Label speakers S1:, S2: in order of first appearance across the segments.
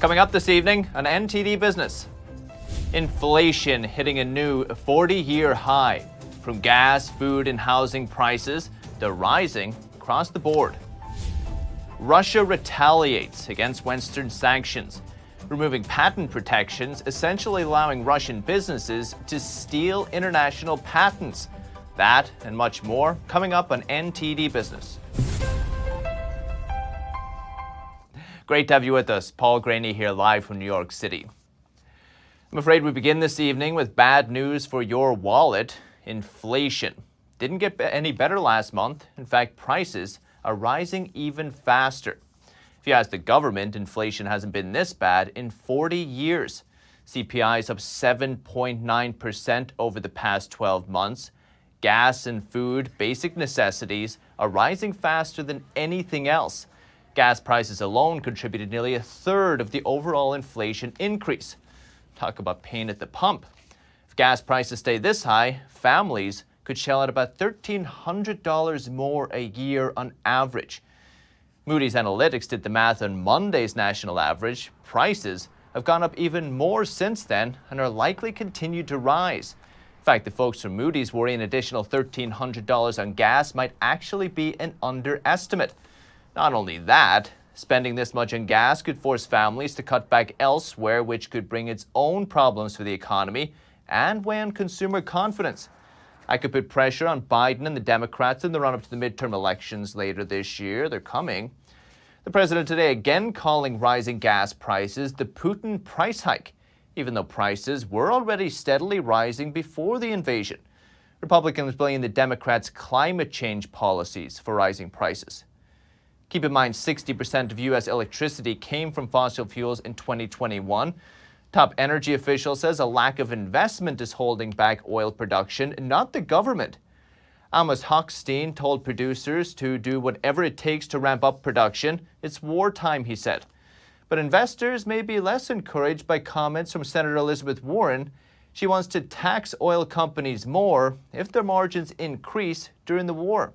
S1: Coming up this evening on NTD Business. Inflation hitting a new 40-year high. From gas, food, and housing prices, they're rising across the board. Russia retaliates against Western sanctions, removing patent protections, essentially allowing Russian businesses to steal international patents. That and much more coming up on NTD Business. Great to have you with us. Paul Graney here live from New York City. I'm afraid we begin this evening with bad news for your wallet. Inflation didn't get any better last month. In fact, prices are rising even faster. If you ask the government, inflation hasn't been this bad in 40 years. CPI is up 7.9% over the past 12 months. Gas and food, basic necessities, are rising faster than anything else. Gas prices alone contributed nearly a third of the overall inflation increase. Talk about pain at the pump. If gas prices stay this high, families could shell out about $1,300 more a year on average. Moody's Analytics did the math on Monday's national average. Prices have gone up even more since then and are likely continue to rise. In fact, the folks from Moody's worry an additional $1,300 on gas might actually be an underestimate. Not only that, spending this much on gas could force families to cut back elsewhere, which could bring its own problems for the economy and weigh on consumer confidence. I could put pressure on Biden and the Democrats in the run-up to the midterm elections later this year. They're coming. The president today again calling rising gas prices the Putin price hike, even though prices were already steadily rising before the invasion. Republicans blame the Democrats' climate change policies for rising prices. Keep in mind, 60% of U.S. electricity came from fossil fuels in 2021. Top energy official says a lack of investment is holding back oil production, not the government. Amos Hochstein told producers to do whatever it takes to ramp up production. It's wartime, he said. But investors may be less encouraged by comments from Senator Elizabeth Warren. She wants to tax oil companies more if their margins increase during the war.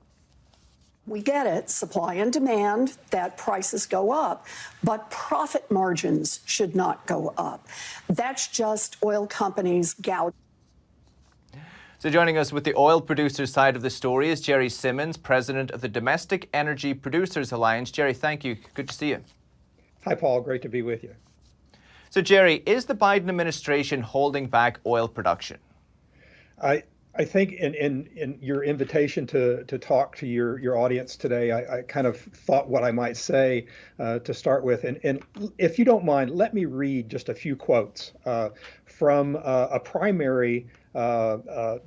S2: We get it, supply and demand, that prices go up, but profit margins should not go up. That's just oil companies gouging.
S1: So joining us with the oil producers side of the story is Jerry Simmons, president of the Domestic Energy Producers Alliance. Jerry, thank you. Good to see you.
S3: Hi, Paul. Great to be with you.
S1: So, Jerry, is the Biden administration holding back oil production?
S3: I think in your invitation to talk to your audience today, I kind of thought what I might say to start with. And if you don't mind, let me read just a few quotes from a primary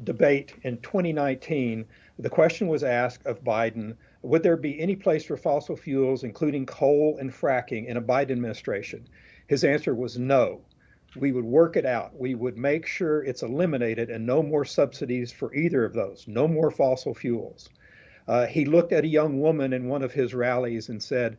S3: debate in 2019. The question was asked of Biden, would there be any place for fossil fuels, including coal and fracking, in a Biden administration? His answer was no. We would work it out. We would make sure it's eliminated and no more subsidies for either of those, no more fossil fuels. He looked at a young woman in one of his rallies and said,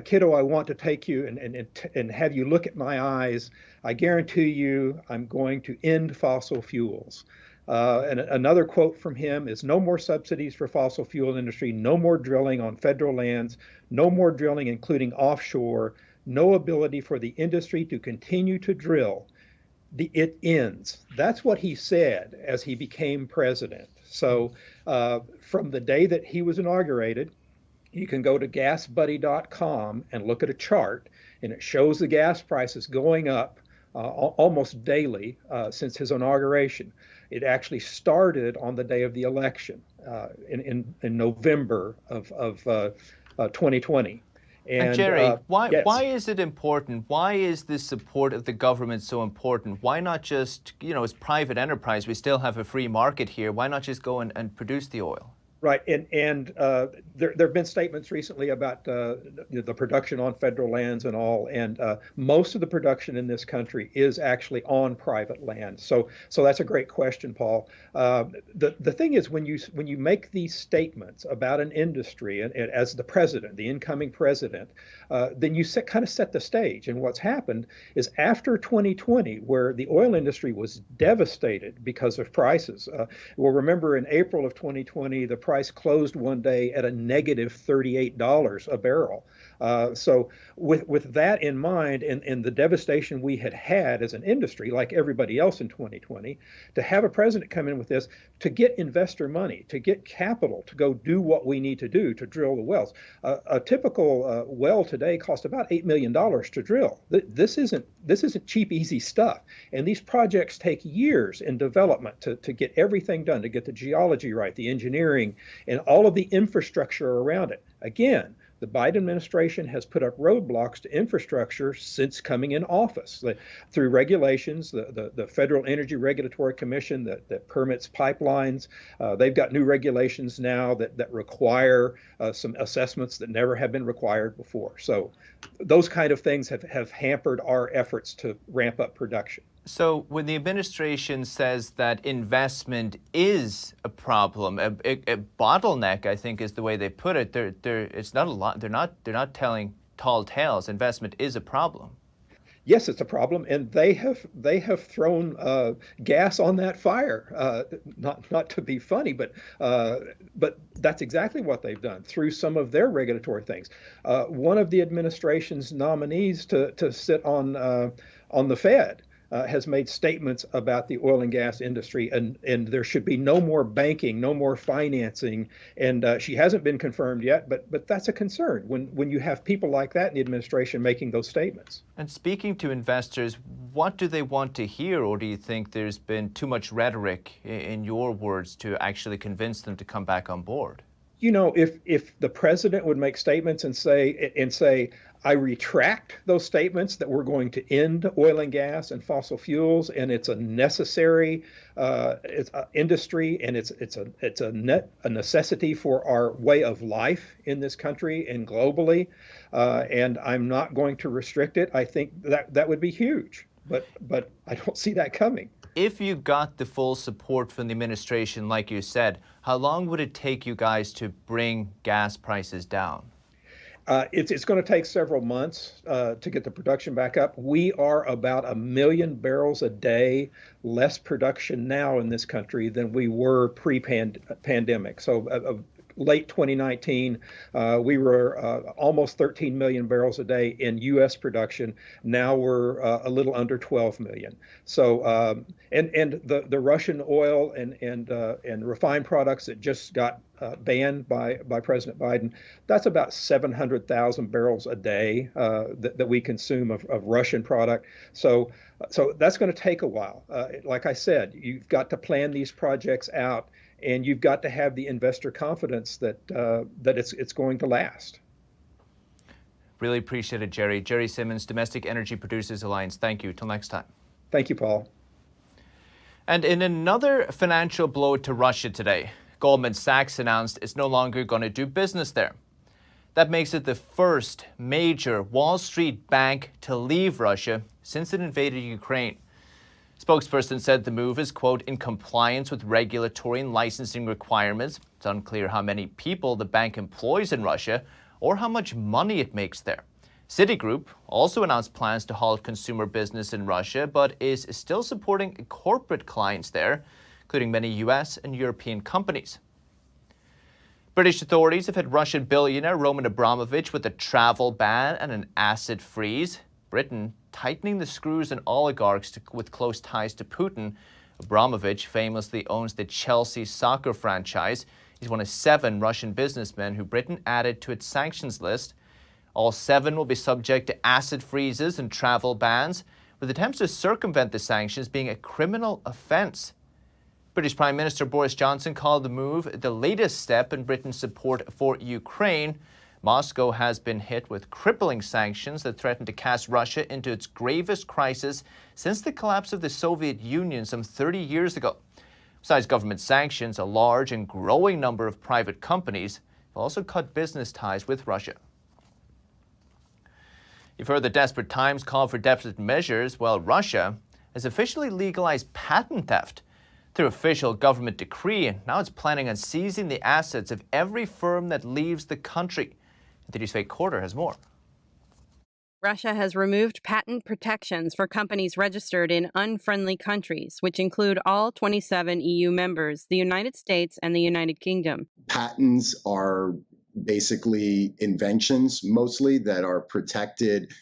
S3: kiddo, I want to take you and have you look at my eyes. I guarantee you I'm going to end fossil fuels. And another quote from him is no more subsidies for fossil fuel industry, no more drilling on federal lands, no more drilling including offshore, no ability for the industry to continue to drill. It ends. That's what he said as he became president. So from the day that he was inaugurated, you can go to gasbuddy.com and look at a chart, and it shows the gas prices going up almost daily since his inauguration. It actually started on the day of the election in November of 2020.
S1: And Jerry,
S3: yes.
S1: Why is it important? Why is the support of the government so important? Why not just, as private enterprise, we still have a free market here. Why not just go and produce the oil?
S3: Right, and there have been statements recently about the production on federal lands and all, and most of the production in this country is actually on private land. So that's a great question, Paul. The thing is, when you make these statements about an industry, and as the president, the incoming president, then you kind of set the stage. And what's happened is after 2020, where the oil industry was devastated because of prices. Well, remember in April of 2020, the price price closed one day at a negative $38 a barrel. So with that in mind and the devastation we had as an industry, like everybody else in 2020, to have a president come in with this, to get investor money, to get capital, to go do what we need to do to drill the wells. A typical well today costs about $8 million to drill. This isn't cheap, easy stuff. And these projects take years in development to get everything done, to get the geology right, the engineering, and all of the infrastructure around it. Again, the Biden administration has put up roadblocks to infrastructure since coming in office. Through regulations, the Federal Energy Regulatory Commission that permits pipelines, they've got new regulations now that require some assessments that never have been required before. So those kind of things have hampered our efforts to ramp up production.
S1: So when the administration says that investment is a problem, a bottleneck, I think is the way they put it. It's not a lot. They're not telling tall tales. Investment is a problem.
S3: Yes, it's a problem, and they have thrown gas on that fire. Not to be funny, but that's exactly what they've done through some of their regulatory things. One of the administration's nominees to sit on the Fed has made statements about the oil and gas industry, and there should be no more banking, no more financing. And she hasn't been confirmed yet, but that's a concern when you have people like that in the administration making those statements.
S1: And speaking to investors, what do they want to hear, or do you think there's been too much rhetoric, in your words, to actually convince them to come back on board?
S3: You know, if the president would make statements and say, I retract those statements that we're going to end oil and gas and fossil fuels, and it's a necessary industry, and it's a necessity for our way of life in this country and globally, and I'm not going to restrict it, I think that would be huge. But I don't see that coming.
S1: If you got the full support from the administration, like you said, how long would it take you guys to bring gas prices down?
S3: It's going to take several months to get the production back up. We are about 1 million barrels a day less production now in this country than we were pre-pandemic. So late 2019, we were almost 13 million barrels a day in U.S. production. Now we're a little under 12 million. So and the Russian oil and refined products that just got banned by President Biden, that's about 700,000 barrels a day that we consume of Russian product. So that's going to take a while. Like I said, you've got to plan these projects out, and you've got to have the investor confidence that it's going to last.
S1: Really appreciate it, Jerry. Jerry Simmons, Domestic Energy Producers Alliance. Thank you. Till next time.
S3: Thank you, Paul.
S1: And in another financial blow to Russia today, Goldman Sachs announced it's no longer going to do business there. That makes it the first major Wall Street bank to leave Russia since it invaded Ukraine. Spokesperson said the move is, quote, in compliance with regulatory and licensing requirements. It's unclear how many people the bank employs in Russia or how much money it makes there. Citigroup also announced plans to halt consumer business in Russia, but is still supporting corporate clients there, including many U.S. and European companies. British authorities have hit Russian billionaire Roman Abramovich with a travel ban and an asset freeze. Britain tightening the screws on oligarchs with close ties to Putin. Abramovich famously owns the Chelsea soccer franchise. He's one of 7 Russian businessmen who Britain added to its sanctions list. All 7 will be subject to asset freezes and travel bans, with attempts to circumvent the sanctions being a criminal offence. British Prime Minister Boris Johnson called the move the latest step in Britain's support for Ukraine. Moscow has been hit with crippling sanctions that threaten to cast Russia into its gravest crisis since the collapse of the Soviet Union some 30 years ago. Besides government sanctions, a large and growing number of private companies have also cut business ties with Russia. You've heard the desperate times call for desperate measures. Well, Russia has officially legalized patent theft through official government decree, and now it's planning on seizing the assets of every firm that leaves the country. NTD's Faye Quarter has more.
S4: Russia has removed patent protections for companies registered in unfriendly countries, which include all 27 EU members, the United States, and the United Kingdom.
S5: Patents are basically inventions, mostly, that are protected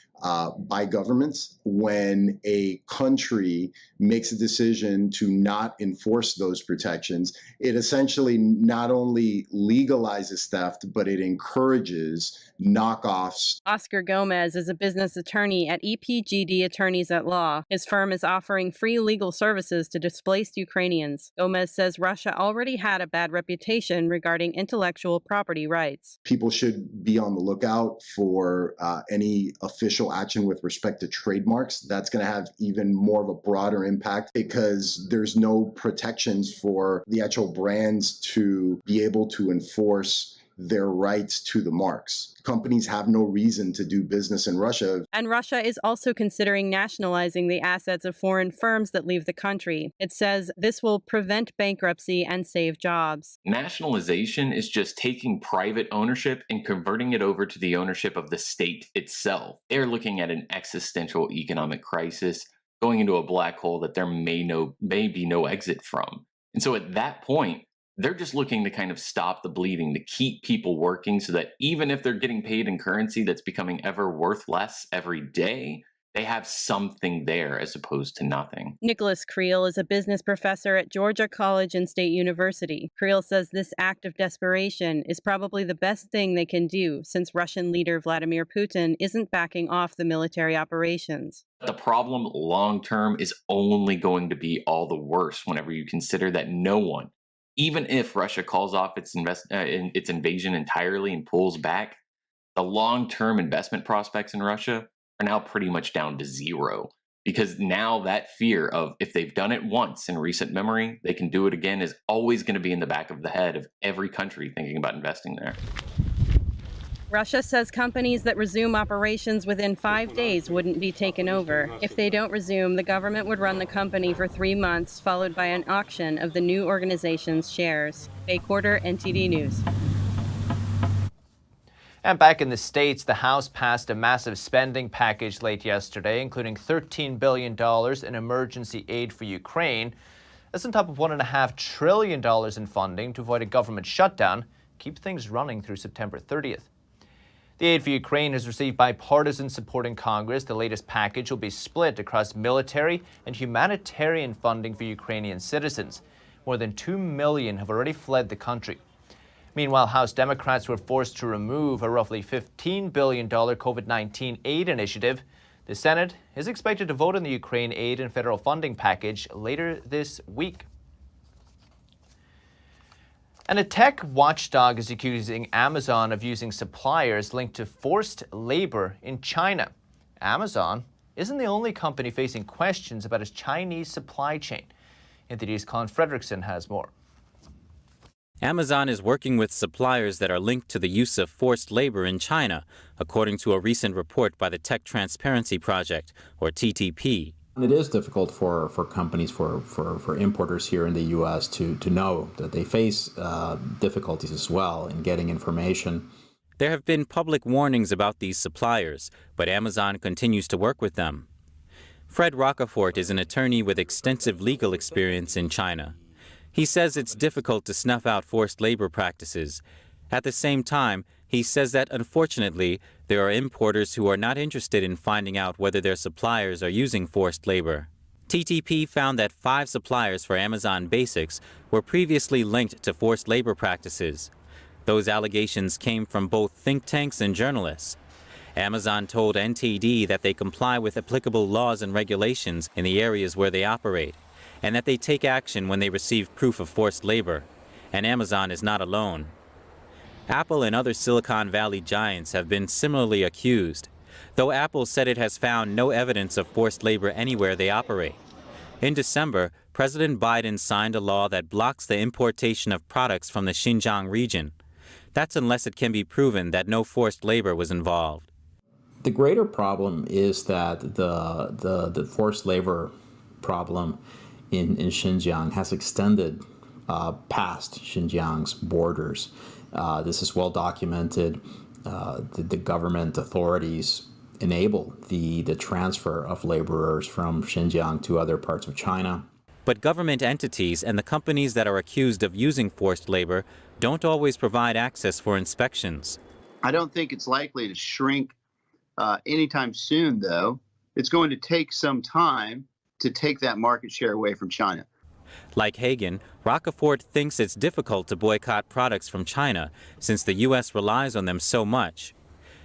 S5: by governments. When a country makes a decision to not enforce those protections, it essentially not only legalizes theft, but it encourages knockoffs.
S4: Oscar Gomez is a business attorney at EPGD Attorneys at Law. His firm is offering free legal services to displaced Ukrainians. Gomez says Russia already had a bad reputation regarding intellectual property rights.
S5: People should be on the lookout for any official action with respect to trademarks. That's going to have even more of a broader impact because there's no protections for the actual brands to be able to enforce their rights to the marks. Companies have no reason to do business in Russia.
S4: And Russia is also considering nationalizing the assets of foreign firms that leave the country. It says this will prevent bankruptcy and save jobs.
S6: Nationalization is just taking private ownership and converting it over to the ownership of the state itself. They're looking at an existential economic crisis, going into a black hole that there may be no exit from. And so at that point, they're just looking to kind of stop the bleeding, to keep people working so that even if they're getting paid in currency that's becoming ever worth less every day, they have something there as opposed to nothing.
S4: Nicholas Creel is a business professor at Georgia College and State University. Creel says this act of desperation is probably the best thing they can do since Russian leader Vladimir Putin isn't backing off the military operations.
S6: The problem long term is only going to be all the worse whenever you consider that no one, even if Russia calls off its invasion entirely and pulls back, the long-term investment prospects in Russia are now pretty much down to zero. Because now that fear of if they've done it once in recent memory, they can do it again is always going to be in the back of the head of every country thinking about investing there.
S4: Russia says companies that resume operations within 5 days wouldn't be taken over. If they don't resume, the government would run the company for 3 months, followed by an auction of the new organization's shares. Bay Quarter, NTD News.
S1: And back in the States, the House passed a massive spending package late yesterday, including $13 billion in emergency aid for Ukraine. That's on top of $1.5 trillion in funding to avoid a government shutdown, keep things running through September 30th. The aid for Ukraine has received bipartisan support in Congress. The latest package will be split across military and humanitarian funding for Ukrainian citizens. More than 2 million have already fled the country. Meanwhile, House Democrats were forced to remove a roughly $15 billion COVID-19 aid initiative. The Senate is expected to vote on the Ukraine aid and federal funding package later this week. And a tech watchdog is accusing Amazon of using suppliers linked to forced labor in China. Amazon isn't the only company facing questions about its Chinese supply chain. NTD's Colin Fredrickson has more.
S7: Amazon is working with suppliers that are linked to the use of forced labor in China, according to a recent report by the Tech Transparency Project, or TTP.
S8: It is difficult for companies, for importers here in the U.S. to know that they face difficulties as well in getting information.
S7: There have been public warnings about these suppliers, but Amazon continues to work with them. Fred Rockefort is an attorney with extensive legal experience in China. He says it's difficult to snuff out forced labor practices. At the same time, he says that unfortunately, there are importers who are not interested in finding out whether their suppliers are using forced labor. TTP found that 5 suppliers for Amazon Basics were previously linked to forced labor practices. Those allegations came from both think tanks and journalists. Amazon told NTD that they comply with applicable laws and regulations in the areas where they operate, and that they take action when they receive proof of forced labor. And Amazon is not alone. Apple and other Silicon Valley giants have been similarly accused, though Apple said it has found no evidence of forced labor anywhere they operate. In December, President Biden signed a law that blocks the importation of products from the Xinjiang region. That's unless it can be proven that no forced labor was involved.
S8: The greater problem is that the forced labor problem in Xinjiang has extended past Xinjiang's borders. This is well documented. The government authorities enable the transfer of laborers from Xinjiang to other parts of China.
S7: But government entities and the companies that are accused of using forced labor don't always provide access for inspections.
S9: I don't think it's likely to shrink anytime soon, though. It's going to take some time to take that market share away from China.
S7: Like Hagen, Rocafort thinks it's difficult to boycott products from China since the U.S. relies on them so much.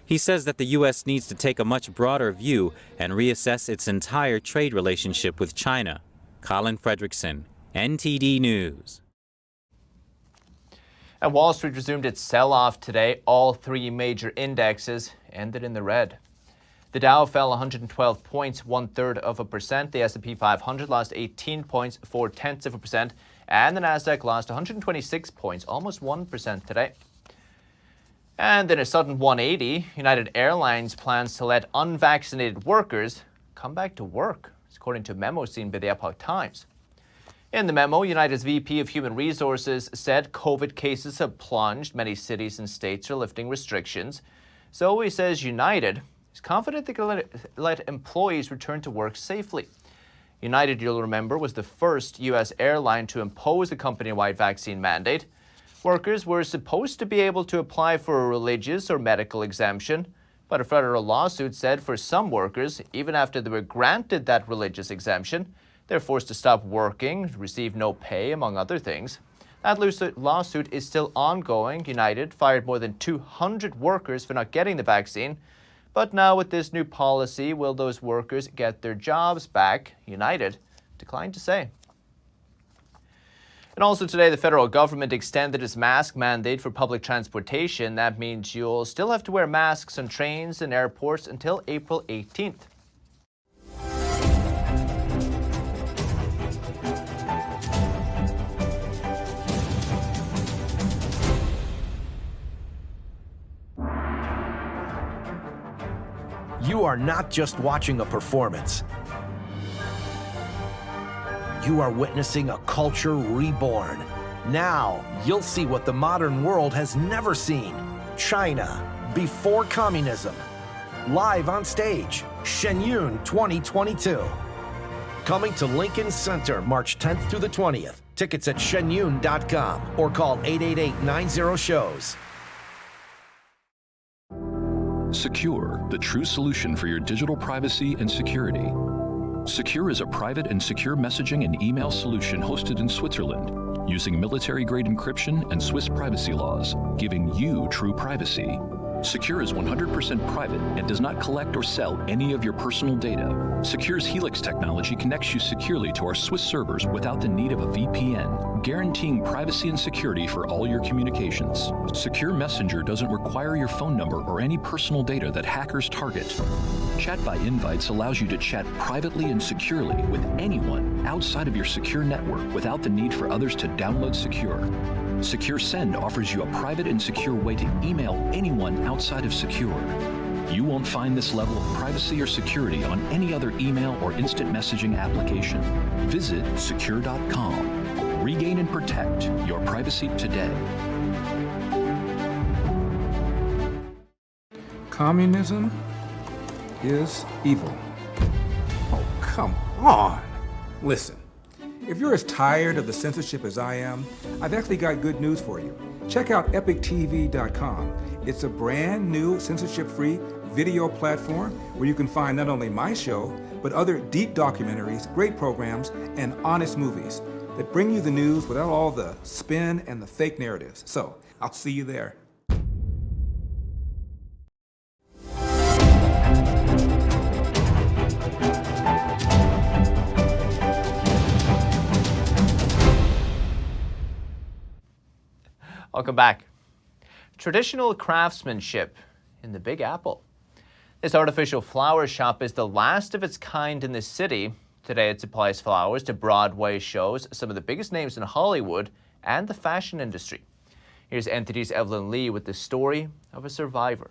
S7: He says that the U.S. needs to take a much broader view and reassess its entire trade relationship with China. Colin Fredrickson, NTD News.
S1: And Wall Street resumed its sell-off today. All three major indexes ended in the red. The Dow fell 112 points, 0.33%. The S&P 500 lost 18 points, 0.4%. And the Nasdaq lost 126 points, almost 1% today. And in a sudden 180, United Airlines plans to let unvaccinated workers come back to work, according to a memo seen by the Epoch Times. In the memo, United's VP of Human Resources said COVID cases have plunged. Many cities and states are lifting restrictions. So he says United is confident they can let employees return to work safely. United, you'll remember, was the first U.S. airline to impose a company-wide vaccine mandate. Workers were supposed to be able to apply for a religious or medical exemption, but a federal lawsuit said for some workers, even after they were granted that religious exemption, they're forced to stop working, receive no pay, among other things. That lawsuit is still ongoing. United fired more than 200 workers for not getting the vaccine. But now with this new policy, will those workers get their jobs back? United declined to say. And also today, the federal government extended its mask mandate for public transportation. That means you'll still have to wear masks on trains and airports until April 18th.
S10: You are not just watching a performance. You are witnessing a culture reborn. Now, you'll see what the modern world has never seen. China, before communism. Live on stage, Shen Yun 2022. Coming to Lincoln Center, March 10th through the 20th. Tickets at shenyun.com or call 888-90-SHOWS.
S11: Secure, the true solution for your digital privacy and security. Secure is a private and secure messaging and email solution hosted in Switzerland, using military-grade encryption and Swiss privacy laws, giving you true privacy. Secure is 100% private and does not collect or sell any of your personal data. Secure's Helix technology connects you securely to our Swiss servers without the need of a VPN, guaranteeing privacy and security for all your communications. Secure Messenger doesn't require your phone number or any personal data that hackers target. Chat by Invites allows you to chat privately and securely with anyone outside of your secure network without the need for others to download Secure. Secure Send offers you a private and secure way to email anyone outside of Secure. You won't find this level of privacy or security on any other email or instant messaging application. Visit secure.com. Regain and protect your privacy today.
S12: Communism is evil. Oh, come on. Listen, if you're as tired of the censorship as I am, I've actually got good news for you. Check out epictv.com. It's a brand new censorship-free video platform where you can find not only my show, but other deep documentaries, great programs, and honest movies that bring you the news without all the spin and the fake narratives. So, I'll see you there.
S1: Welcome back. Traditional craftsmanship in the Big Apple. This artificial flower shop is the last of its kind in the city. Today it supplies flowers to Broadway shows, some of the biggest names in Hollywood and the fashion industry. Here's NTD's Evelyn Lee with the story of a survivor.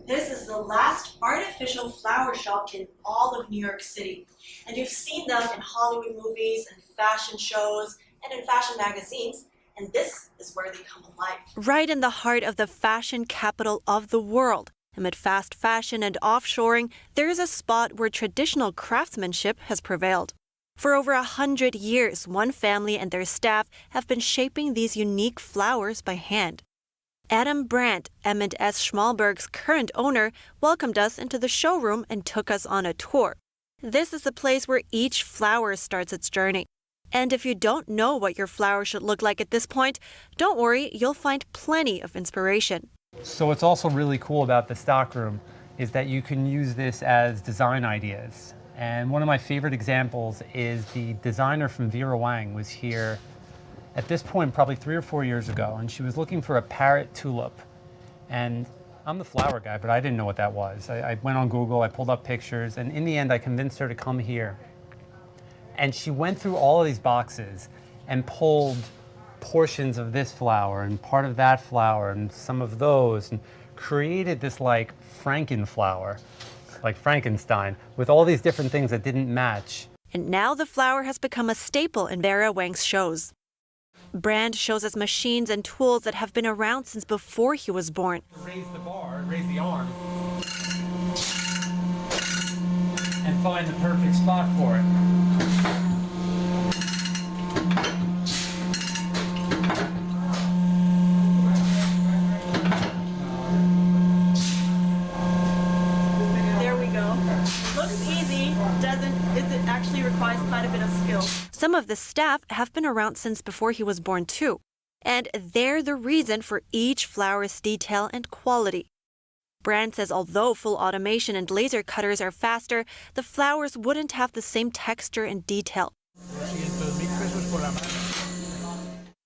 S13: This is the last artificial flower shop in all of New York City. And you've seen them in Hollywood movies and fashion shows and in fashion magazines. And this is where they come alive.
S14: Right in the heart of the fashion capital of the world. Amid fast fashion and offshoring, there is a spot where traditional craftsmanship has prevailed. For over 100 years, one family and their staff have been shaping these unique flowers by hand. Adam Brandt, M&S Schmalberg's current owner, welcomed us into the showroom and took us on a tour. This is the place where each flower starts its journey. And if you don't know what your flower should look like at this point, don't worry, you'll find plenty of inspiration.
S15: So what's also really cool about the stockroom is that you can use this as design ideas. And one of my favorite examples is the designer from Vera Wang was here at this point probably 3 or 4 years ago, and she was looking for a parrot tulip. And I'm the flower guy, but I didn't know what that was. I went on Google, I pulled up pictures, and in the end I convinced her to come here. And she went through all of these boxes and pulled portions of this flower and part of that flower and some of those, and created this like Frankenflower, like Frankenstein, with all these different things that didn't match.
S14: And now the flower has become a staple in Vera Wang's shows. Brand shows us machines and tools that have been around since before he was born.
S15: Raise the bar, raise the arm, and find the perfect spot for it.
S14: It actually requires quite a bit of skill. Some of the staff have been around since before he was born too, and they're the reason for each flower's detail and quality. Brand says although full automation and laser cutters are faster, the flowers wouldn't have the same texture and detail.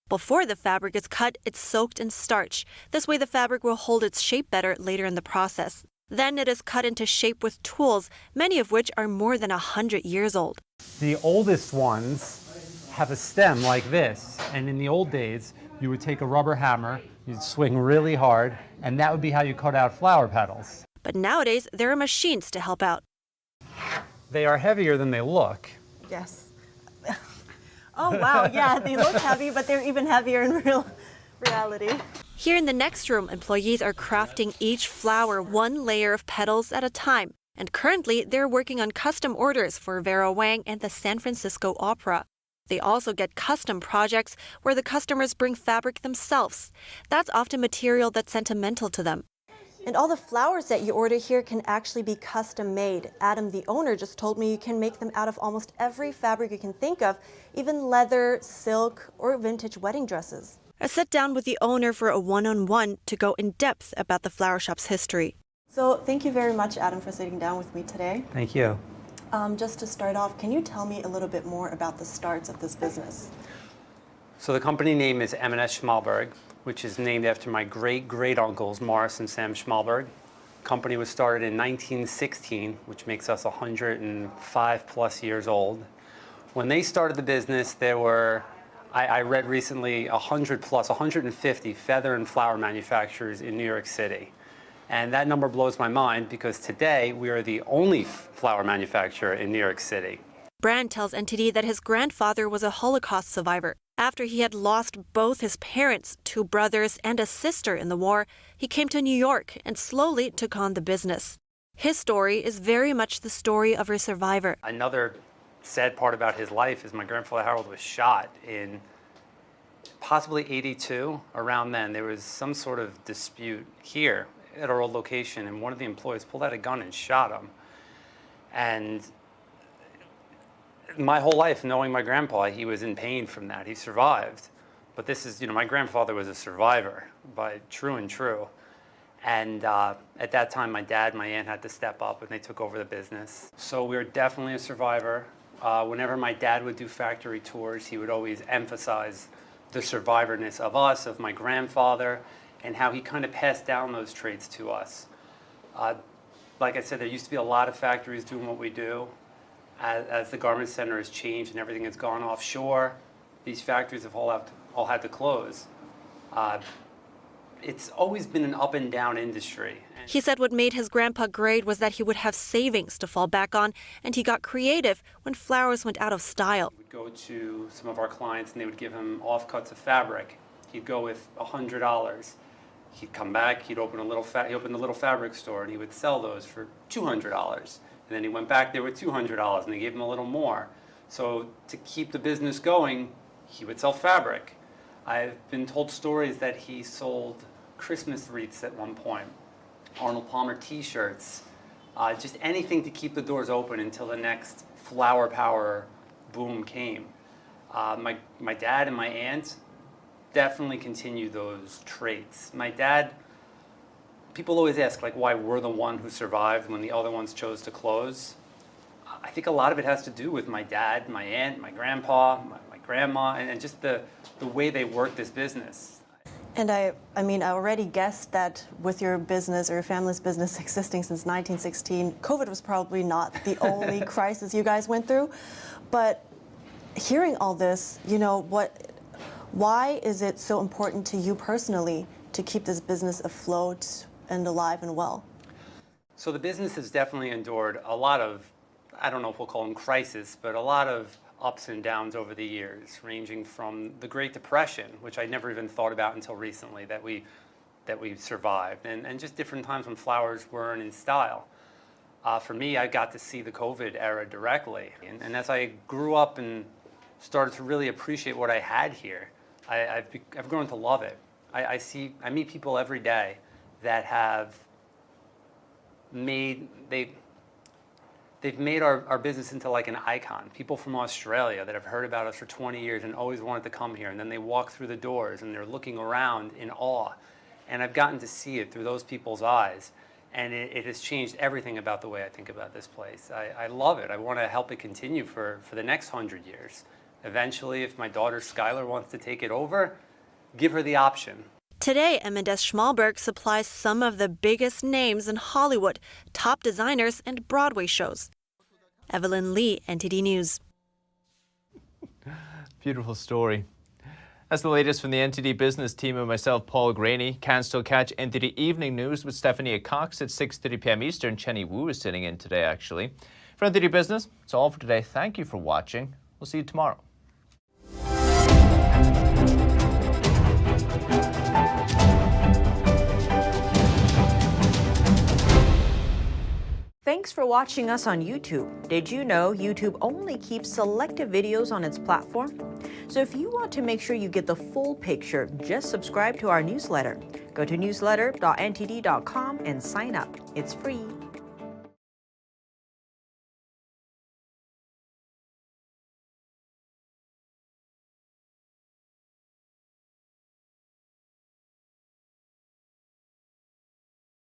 S14: Before the fabric is cut, it's soaked in starch. This way the fabric will hold its shape better later in the process. Then it is cut into shape with tools, many of which are more than 100 years old.
S15: The oldest ones have a stem like this, and in the old days, you would take a rubber hammer, you'd swing really hard, and that would be how you cut out flower petals.
S14: But nowadays, there are machines to help out.
S15: They are heavier than they look.
S14: Yes. Oh, wow, yeah, they look heavy, but they're even heavier in reality. Here in the next room, employees are crafting each flower one layer of petals at a time. And currently, they're working on custom orders for Vera Wang and the San Francisco Opera. They also get custom projects where the customers bring fabric themselves. That's often material that's sentimental to them. And all the flowers that you order here can actually be custom made. Adam, the owner, just told me you can make them out of almost every fabric you can think of, even leather, silk, or vintage wedding dresses. I sat down with the owner for a one-on-one to go in depth about the flower shop's history. So thank you very much, Adam, for sitting down with me today.
S15: Thank you.
S14: Just to start off, can you tell me a little bit more about the starts of this business?
S15: So the company name is M&S Schmalberg, which is named after my great-great-uncles, Morris and Sam Schmalberg. The company was started in 1916, which makes us 105 plus years old. When they started the business, there were, I read recently, 150 feather and flower manufacturers in New York City. And that number blows my mind because today we are the only flower manufacturer in New York City.
S14: Brand tells NTD that his grandfather was a Holocaust survivor. After he had lost both his parents, 2 brothers, and a sister in the war, he came to New York and slowly took on the business. His story is very much the story of a survivor.
S15: Another sad part about his life is my grandfather Harold was shot in possibly 82. Around then, there was some sort of dispute here at our old location, and one of the employees pulled out a gun and shot him. And my whole life, knowing my grandpa, he was in pain from that. He survived. But this is, my grandfather was a survivor, by true and true. And at that time, my dad, my aunt had to step up, and they took over the business. So we were definitely a survivor. Whenever my dad would do factory tours, he would always emphasize the survivorness of us, of my grandfather, and how he kind of passed down those traits to us. Like I said, there used to be a lot of factories doing what we do. As the garment center has changed and everything has gone offshore, these factories have all had to close. It's always been an up and down industry.
S14: He said what made his grandpa great was that he would have savings to fall back on, and he got creative when flowers went out of style.
S15: We'd go to some of our clients and they would give him offcuts of fabric. He'd go with $100. He'd come back, he'd open a little he opened a little fabric store, and he would sell those for $200. And then he went back there with $200, and they gave him a little more. So to keep the business going, he would sell fabric. I've been told stories that he sold Christmas wreaths at one point, Arnold Palmer t-shirts, just anything to keep the doors open until the next flower power boom came. My dad and my aunt definitely continue those traits. My dad, people always ask like why we're the one who survived when the other ones chose to close. I think a lot of it has to do with my dad, my aunt, my grandpa, my grandma, and just the way they work this business.
S14: And I mean, I already guessed that with your business or your family's business existing since 1916, COVID was probably not the only crisis you guys went through. But hearing all this, you know, why is it so important to you personally to keep this business afloat and alive and well?
S15: So the business has definitely endured a lot of, I don't know if we'll call them crisis, but a lot of ups and downs over the years, ranging from the Great Depression, which I never even thought about until recently that we survived, and just different times when flowers weren't in style. For me, I got to see the COVID era directly, and as I grew up and started to really appreciate what I had here, I've grown to love it. I meet people every day that have they've made our business into like an icon. People from Australia that have heard about us for 20 years and always wanted to come here, and then they walk through the doors and they're looking around in awe. And I've gotten to see it through those people's eyes, and it has changed everything about the way I think about this place. I love it. I want to help it continue for the next 100 years. Eventually, if my daughter Skylar wants to take it over, give her the option.
S14: Today, M&S Schmalberg supplies some of the biggest names in Hollywood, top designers, and Broadway shows. Evelyn Lee, NTD News.
S1: Beautiful story. That's the latest from the NTD Business team and myself, Paul Graney. Can still catch NTD Evening News with Stephanie Cox at 6:30 p.m. Eastern. Chenny Wu is sitting in today, actually. For NTD Business, it's all for today. Thank you for watching. We'll see you tomorrow.
S16: Thanks for watching us on YouTube. Did you know YouTube only keeps selective videos on its platform? So if you want to make sure you get the full picture, just subscribe to our newsletter. Go to newsletter.ntd.com and sign up. It's free.